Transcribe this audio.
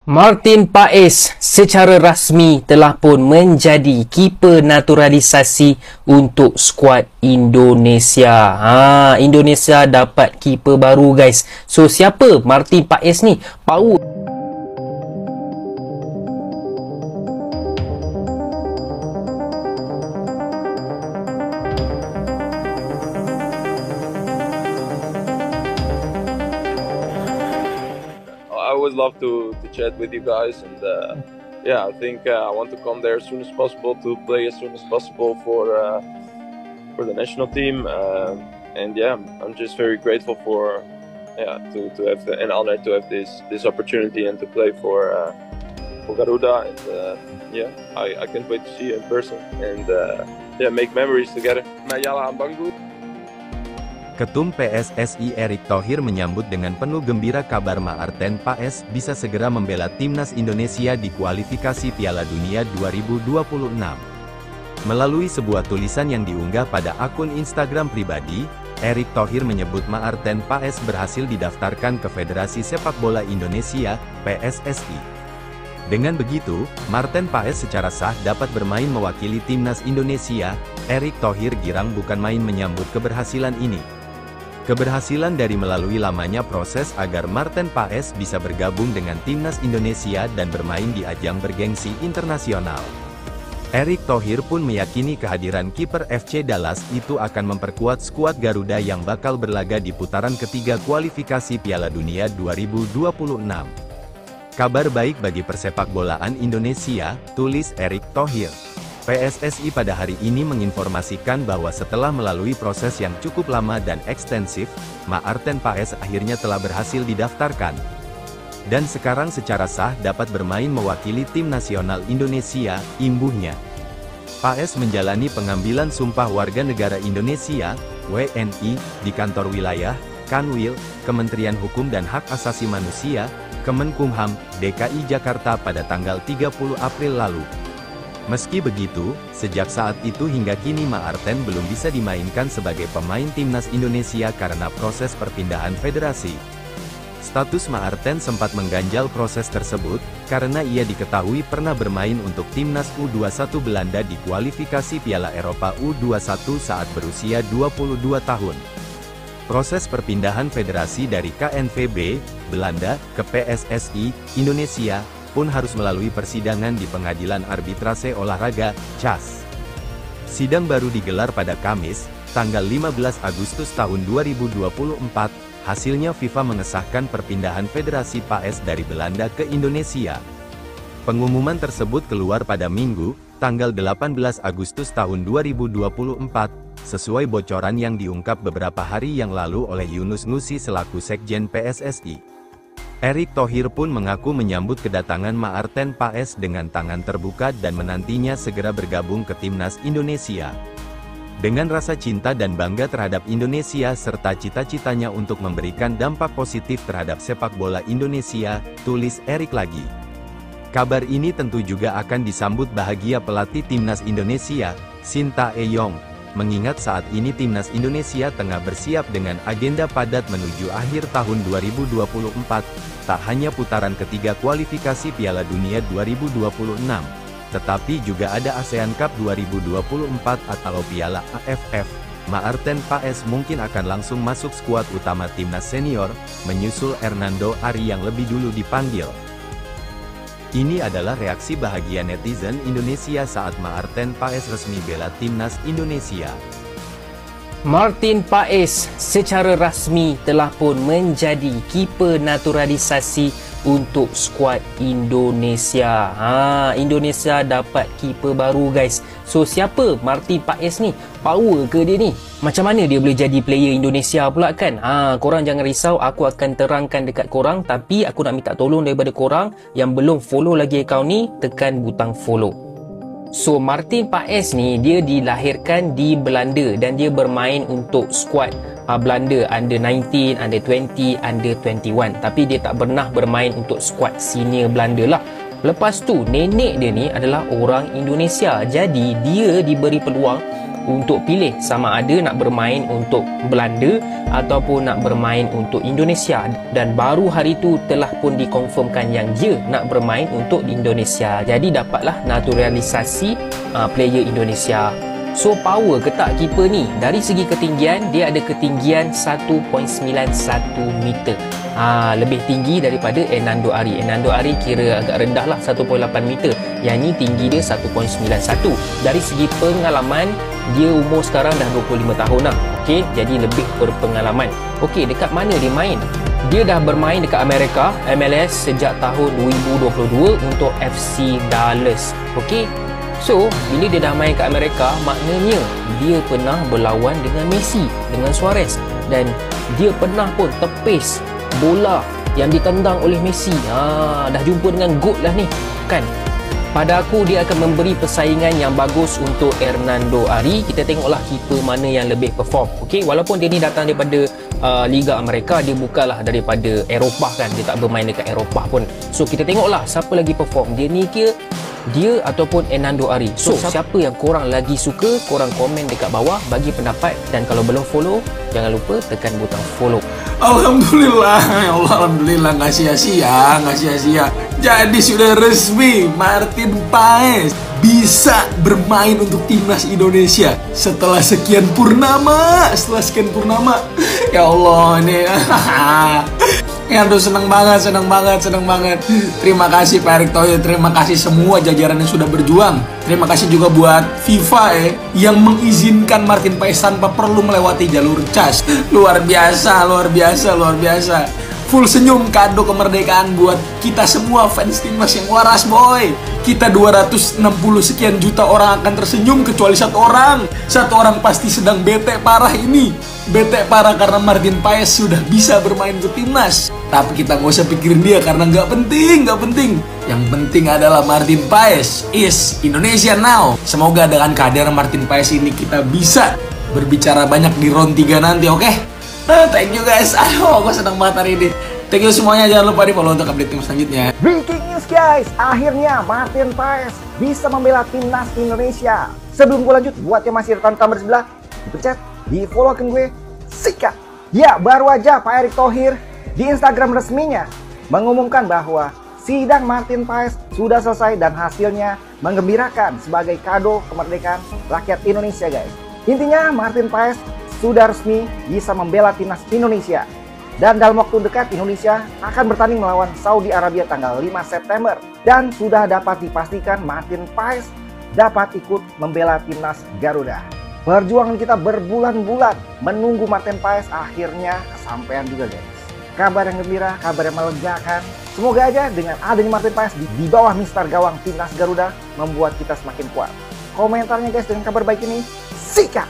Martin Paes secara rasmi telah pun menjadi kiper naturalisasi untuk skuad Indonesia. Indonesia dapat kiper baru, guys. So, siapa Martin Paes ni? Power. I would love to chat with you guys, and yeah, I think I want to come there as soon as possible to play as soon as possible for the national team, and yeah, I'm just very grateful for to have an honor to have this opportunity and to play for Garuda, and yeah, I can't wait to see you in person and yeah, make memories together. Mayala Ambangu. Ketum PSSI Erick Thohir menyambut dengan penuh gembira kabar Martin Paes bisa segera membela timnas Indonesia di kualifikasi Piala Dunia 2026. Melalui sebuah tulisan yang diunggah pada akun Instagram pribadi, Erick Thohir menyebut Martin Paes berhasil didaftarkan ke Federasi Sepak Bola Indonesia, PSSI. Dengan begitu, Martin Paes secara sah dapat bermain mewakili timnas Indonesia. Erick Thohir girang bukan main menyambut keberhasilan ini. Keberhasilan dari melalui lamanya proses agar Martin Paes bisa bergabung dengan timnas Indonesia dan bermain di ajang bergengsi internasional. Erick Thohir pun meyakini kehadiran kiper FC Dallas itu akan memperkuat skuad Garuda yang bakal berlaga di putaran ketiga kualifikasi Piala Dunia 2026. Kabar baik bagi persepak bolaan Indonesia, tulis Erick Thohir. PSSI pada hari ini menginformasikan bahwa setelah melalui proses yang cukup lama dan ekstensif, Martin Paes akhirnya telah berhasil didaftarkan. Dan sekarang secara sah dapat bermain mewakili tim nasional Indonesia, imbuhnya. Paes menjalani pengambilan sumpah warga negara Indonesia, WNI, di kantor wilayah, Kanwil, Kementerian Hukum dan Hak Asasi Manusia, Kemenkumham, DKI Jakarta pada tanggal 30 April lalu. Meski begitu, sejak saat itu hingga kini Martin belum bisa dimainkan sebagai pemain timnas Indonesia karena proses perpindahan federasi. Status Martin sempat mengganjal proses tersebut, karena ia diketahui pernah bermain untuk timnas U21 Belanda di kualifikasi Piala Eropa U21 saat berusia 22 tahun. Proses perpindahan federasi dari KNVB, Belanda, ke PSSI, Indonesia, pun harus melalui persidangan di Pengadilan Arbitrase Olahraga, CAS. Sidang baru digelar pada Kamis, tanggal 15 Agustus tahun 2024, hasilnya FIFA mengesahkan perpindahan Federasi Paes dari Belanda ke Indonesia. Pengumuman tersebut keluar pada Minggu, tanggal 18 Agustus tahun 2024, sesuai bocoran yang diungkap beberapa hari yang lalu oleh Yunus Nusi selaku Sekjen PSSI. Erick Thohir pun mengaku menyambut kedatangan Martin Paes dengan tangan terbuka dan menantinya segera bergabung ke timnas Indonesia. Dengan rasa cinta dan bangga terhadap Indonesia serta cita-citanya untuk memberikan dampak positif terhadap sepak bola Indonesia, tulis Erick lagi. Kabar ini tentu juga akan disambut bahagia pelatih timnas Indonesia, Shin Tae-yong, mengingat saat ini timnas Indonesia tengah bersiap dengan agenda padat menuju akhir tahun 2024, tak hanya putaran ketiga kualifikasi Piala Dunia 2026, tetapi juga ada ASEAN Cup 2024 atau Piala AFF. Martin Paes mungkin akan langsung masuk skuad utama timnas senior, menyusul Hernando Ari yang lebih dulu dipanggil. Ini adalah reaksi bahagia netizen Indonesia saat Martin Paes resmi bela timnas Indonesia. Martin Paes secara rasmi telah pun menjadi kiper naturalisasi untuk skuad Indonesia. Indonesia dapat kiper baru, guys. So, siapa Martin Paes ni? Power ke dia ni? Macam mana dia boleh jadi player Indonesia pula kan? Korang jangan risau, aku akan terangkan dekat korang. Tapi aku nak minta tolong daripada korang yang belum follow lagi akaun ni, tekan butang follow. So, Martin Paes ni, dia dilahirkan di Belanda dan dia bermain untuk skuad Belanda Under 19, Under 20, Under 21. Tapi dia tak pernah bermain untuk skuad senior Belanda lah. Lepas tu, nenek dia ni adalah orang Indonesia. Jadi, dia diberi peluang untuk pilih sama ada nak bermain untuk Belanda ataupun nak bermain untuk Indonesia, dan baru hari itu telah pun dikonfirmkan yang dia nak bermain untuk Indonesia. Jadi dapatlah naturalisasi player Indonesia. So power ke tak keeper ni? Dari segi ketinggian, dia ada ketinggian 1.91 meter. Lebih tinggi daripada Hernando Ari. Hernando Ari kira agak rendah lah, 1.8 meter. Yang ni tinggi dia 1.91. Dari segi pengalaman, dia umur sekarang dah 25 tahun lah. Okey, jadi lebih berpengalaman. Okey, dekat mana dia main? Dia dah bermain dekat Amerika, MLS sejak tahun 2022 untuk FC Dallas. Okey. So, bila dia dah main kat Amerika, maknanya dia pernah berlawan dengan Messi, dengan Suarez, dan dia pernah pun tepis bola yang ditendang oleh Messi. Dah jumpa dengan GOAT lah ni, kan? Pada aku, dia akan memberi persaingan yang bagus untuk Hernando Ari. Kita tengoklah keeper mana yang lebih perform. Okey, walaupun dia ni datang daripada Liga Amerika, dia bukanlah daripada Eropah kan, dia tak bermain dekat Eropah pun. So, kita tengoklah siapa lagi perform. Dia ataupun Hernando Ari. So, siapa yang korang lagi suka, korang komen dekat bawah, bagi pendapat, dan kalau belum follow, jangan lupa tekan butang follow. Alhamdulillah, ya Allah, alhamdulillah, nggak sia-sia. Jadi sudah resmi, Martin Paes bisa bermain untuk timnas Indonesia setelah sekian purnama. Ya Allah, ini aduh, senang banget. Terima kasih Pak Erick Thohir, terima kasih semua jajaran yang sudah berjuang. Terima kasih juga buat FIFA yang mengizinkan Martin Paes tanpa perlu melewati jalur CAS. Luar biasa. Full senyum, kado kemerdekaan buat kita semua fans timnas yang waras, boy. Kita 260 sekian juta orang akan tersenyum kecuali satu orang. Satu orang pasti sedang bete parah ini. Bete parah karena Martin Paes sudah bisa bermain ke timnas. Tapi kita nggak usah pikirin dia karena nggak penting. Yang penting adalah Martin Paes is Indonesia now. Semoga dengan kehadiran Martin Paes ini kita bisa berbicara banyak di round 3 nanti, oke? Thank you guys. Gue senang banget hari ini. Thank you semuanya. Jangan lupa di follow untuk update tim selanjutnya. Breaking news guys, akhirnya Martin Paes bisa membela timnas Indonesia. Sebelum gue lanjut, buat yang masih rekan kamera sebelah, dipencet, di follow akun gue, sikat. Ya, baru aja Pak Erick Thohir di Instagram resminya mengumumkan bahwa sidang Martin Paes sudah selesai dan hasilnya menggembirakan sebagai kado kemerdekaan rakyat Indonesia guys. Intinya Martin Paes sudah resmi bisa membela timnas Indonesia. Dan dalam waktu dekat Indonesia akan bertanding melawan Saudi Arabia tanggal 5 September. Dan sudah dapat dipastikan Martin Paes dapat ikut membela timnas Garuda. Perjuangan kita berbulan-bulan menunggu Martin Paes akhirnya kesampaian juga guys. Kabar yang gembira, kabar yang melegakan. Semoga aja dengan adanya Martin Paes di bawah mistar gawang timnas Garuda membuat kita semakin kuat. Komentarnya guys dengan kabar baik ini, sikat!